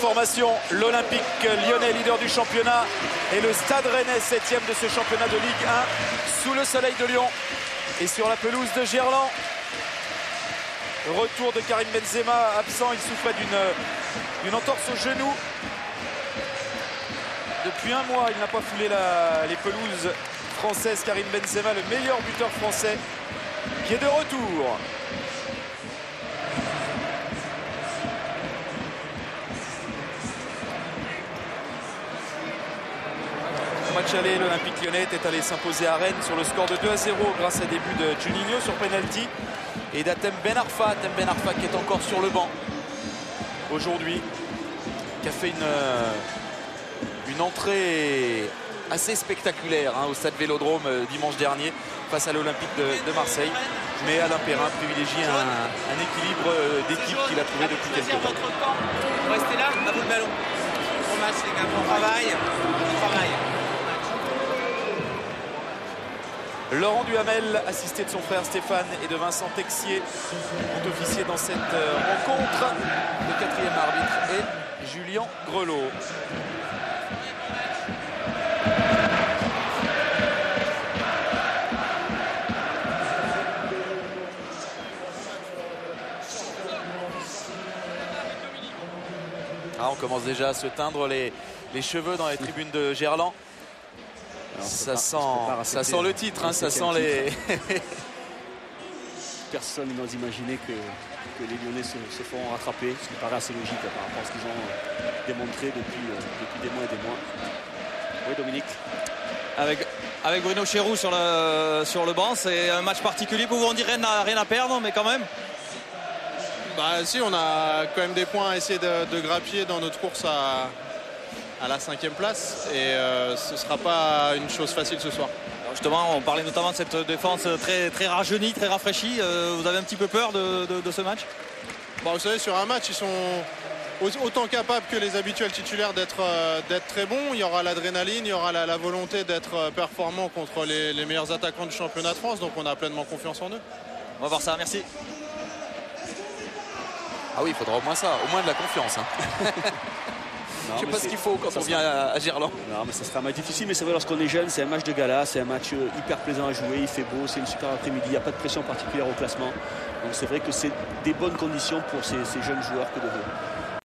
formation, l'Olympique lyonnais, leader du championnat, et le Stade Rennais, 7e de ce championnat de Ligue 1, sous le soleil de Lyon et sur la pelouse de Gerland. Retour de Karim Benzema, absent, il souffrait d'une entorse au genou. Depuis un mois, il n'a pas foulé les pelouses françaises. Karim Benzema, le meilleur buteur français, qui est de retour. Au match aller, l'Olympique lyonnais est allé s'imposer à Rennes sur le score de 2-0 grâce à des buts de Juninho sur penalty et d'Hatem Ben Arfa. Hatem Ben Arfa qui est encore sur le banc aujourd'hui, qui a fait une entrée assez spectaculaire au stade Vélodrome dimanche dernier face à l'Olympique de Marseille. Mais Alain Perrin privilégie un équilibre d'équipe qu'il a trouvé depuis quelques temps. Restez là, à vous le ballon. Bon match les gars, bon travail. Bon travail. Laurent Duhamel, assisté de son frère Stéphane et de Vincent Texier, ont officié dans cette rencontre. Le quatrième arbitre est Julien Grelot. On commence déjà à se teindre les cheveux dans les tribunes de Gerland. Ça sent le titre, ça sent les... Personne n'ose imaginer que les Lyonnais se font rattraper, ce qui paraît assez logique par rapport à ce qu'ils ont démontré depuis des mois et des mois. Oui, Dominique. Avec Bruno Chéroux sur le banc, c'est un match particulier pour vous. On dirait rien à perdre, mais quand même. Bah si, on a quand même des points à essayer de grappiller dans notre course à la 5e place et ce ne sera pas une chose facile ce soir. Alors justement, on parlait notamment de cette défense très, très rajeunie, très rafraîchie. Vous avez un petit peu peur de ce match? Vous savez, sur un match, ils sont autant capables que les habituels titulaires d'être très bons. Il y aura l'adrénaline, il y aura la volonté d'être performant contre les meilleurs attaquants du championnat de France, donc on a pleinement confiance en eux. On va voir ça, merci. Ah oui, il faudra au moins ça, au moins de la confiance. Je ne sais pas ce qu'il faut quand on vient à Gerland. Non, mais ça sera un match difficile, mais c'est vrai, lorsqu'on est jeune, c'est un match de gala, c'est un match hyper plaisant à jouer, il fait beau, c'est une super après-midi, il n'y a pas de pression particulière au classement. Donc c'est vrai que c'est des bonnes conditions pour ces jeunes joueurs que de jouer.